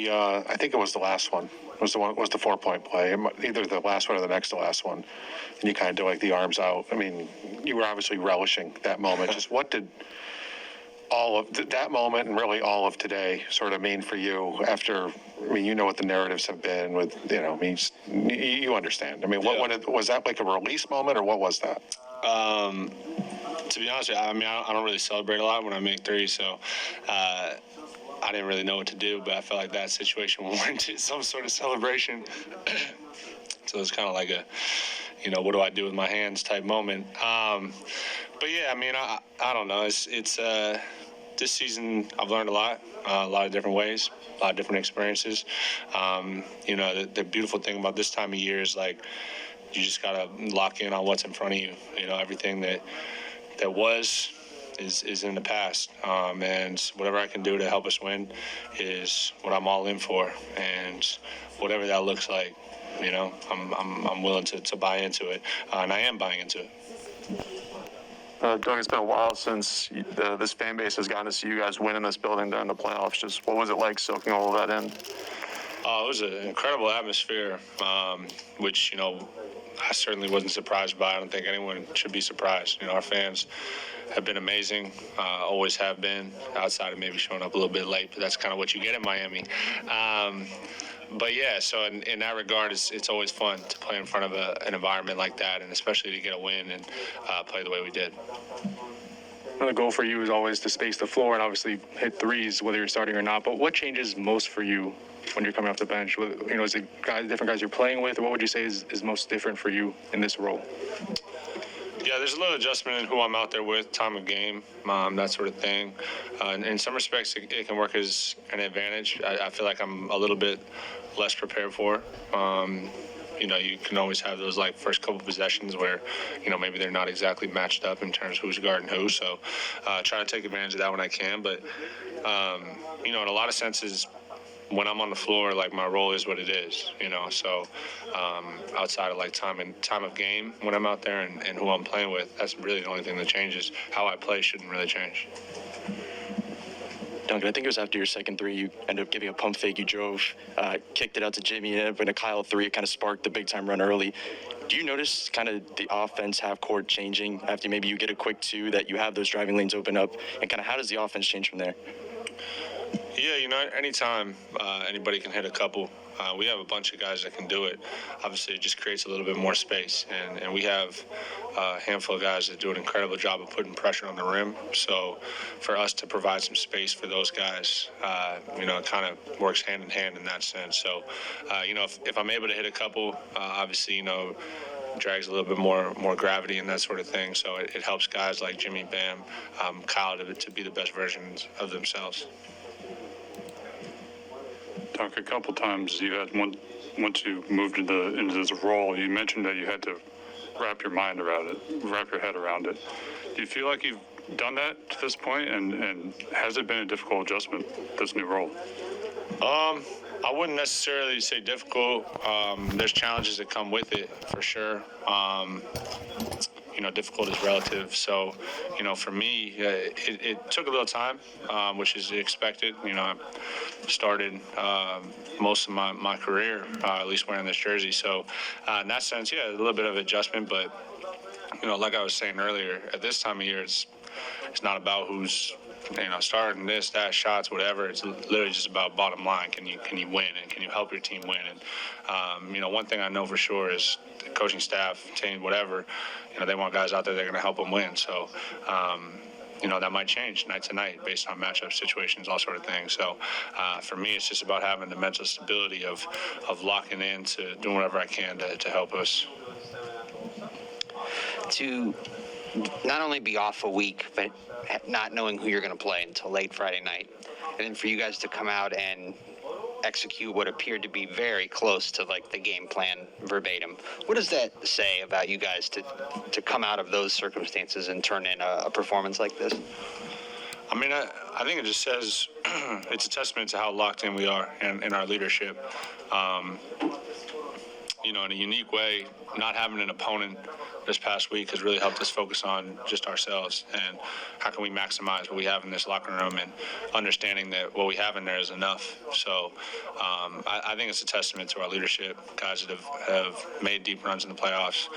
I think it was the last one. Was the 4-point play? Either the last one or the next to last one. And you kind of do like the arms out. I mean, you were obviously relishing that moment. Just what did all of that moment and really all of today sort of mean for you after? I mean, you know what the narratives have been with, I mean, you understand. I mean, what was that, like a release moment, or what was that? To be honest with you, I mean, I don't really celebrate a lot when I make threes, so I didn't really know what to do, but I felt like that situation warranted some sort of celebration. So it's kind of like a, what do I do with my hands type moment. But yeah, I mean, I don't know. It's this season I've learned a lot of different ways, a lot of different experiences. The beautiful thing about this time of year is like you just gotta lock in on what's in front of you. Everything that was is in the past, and whatever I can do to help us win is what I'm all in for, and whatever that looks like, I'm willing to buy into it, and I am buying into it. Doug, it's been a while since this fan base has gotten to see you guys win in this building during the playoffs. Just what was it like soaking all of that in? It was an incredible atmosphere, which, I certainly wasn't surprised by. I don't think anyone should be surprised. Our fans have been amazing, always have been, outside of maybe showing up a little bit late, but that's kind of what you get in Miami. But yeah, so in that regard, it's always fun to play in front of an environment like that, and especially to get a win and play the way we did. The goal for you is always to space the floor and obviously hit threes, whether you're starting or not. But what changes most for you when you're coming off the bench? Is it different guys you're playing with, or what would you say is most different for you in this role? Yeah, there's a little adjustment in who I'm out there with, time of game, that sort of thing. In some respects, it can work as an advantage. I feel like I'm a little bit less prepared for. You can always have those like first couple possessions where, maybe they're not exactly matched up in terms of who's guarding who. So try to take advantage of that when I can. But, in a lot of senses, when I'm on the floor, like my role is what it is, so outside of like time of game when I'm out there and who I'm playing with, that's really the only thing that changes. How I play shouldn't really change. Duncan, I think it was after your second three, you ended up giving a pump fake. You drove, kicked it out to Jimmy, and when a Kyle three, it kind of sparked the big time run early. Do you notice kind of the offense half court changing after maybe you get a quick two, that you have those driving lanes open up, and kind of how does the offense change from there? Yeah, anytime anybody can hit a couple, we have a bunch of guys that can do it. Obviously, it just creates a little bit more space, and we have a handful of guys that do an incredible job of putting pressure on the rim. So for us to provide some space for those guys, it kind of works hand in hand in that sense. So, if I'm able to hit a couple, obviously, drags a little bit more gravity and that sort of thing. So it helps guys like Jimmy, Bam, Kyle to be the best versions of themselves. Doc, a couple times you had once you moved into this role, you mentioned that you had to wrap your head around it. Do you feel like you've done that to this point, and has it been a difficult adjustment, this new role? I wouldn't necessarily say difficult. There's challenges that come with it, for sure. Difficult is relative. So, for me, it took a little time, which is expected. I started most of my career, at least wearing this jersey. So, in that sense, yeah, a little bit of adjustment. But, like I was saying earlier, at this time of year, it's not about who's starting this, that, shots, whatever. It's literally just about bottom line. Can you win, and can you help your team win? And one thing I know for sure is the coaching staff, team, whatever, they want guys out there that are going to help them win. So, that might change night to night based on matchup situations, all sort of things. So, for me, it's just about having the mental stability of locking in to doing whatever I can to help us. To not only be off a week, but not knowing who you're going to play until late Friday night, and then for you guys to come out and execute what appeared to be very close to like the game plan verbatim. What does that say about you guys to come out of those circumstances and turn in a performance like this? I mean, I think it just says it's a testament to how locked in we are in our leadership. in a unique way, not having an opponent this past week has really helped us focus on just ourselves and how can we maximize what we have in this locker room and understanding that what we have in there is enough. So I think it's a testament to our leadership, guys that have made deep runs in the playoffs,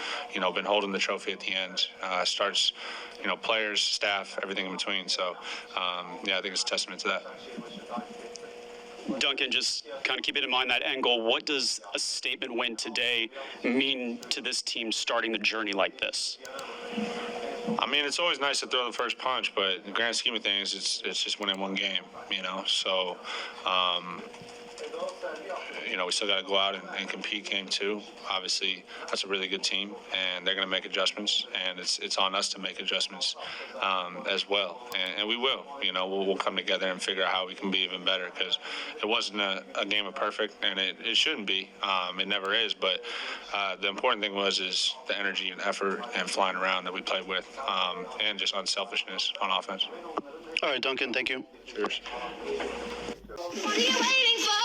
been holding the trophy at the end, starts, players, staff, everything in between. So, I think it's a testament to that. Duncan, just kind of keeping in mind that angle, what does a statement win today mean to this team starting the journey like this? I mean, it's always nice to throw the first punch, but in the grand scheme of things, it's just winning one game, So, we still got to go out and compete game 2. Obviously, that's a really good team, and they're going to make adjustments, and it's on us to make adjustments as well. And we will. We'll come together and figure out how we can be even better because it wasn't a game of perfect, and it shouldn't be. It never is. But the important thing is the energy and effort and flying around that we played with, and just unselfishness on offense. All right, Duncan, thank you. Cheers. What are you waiting for? What are you waiting for?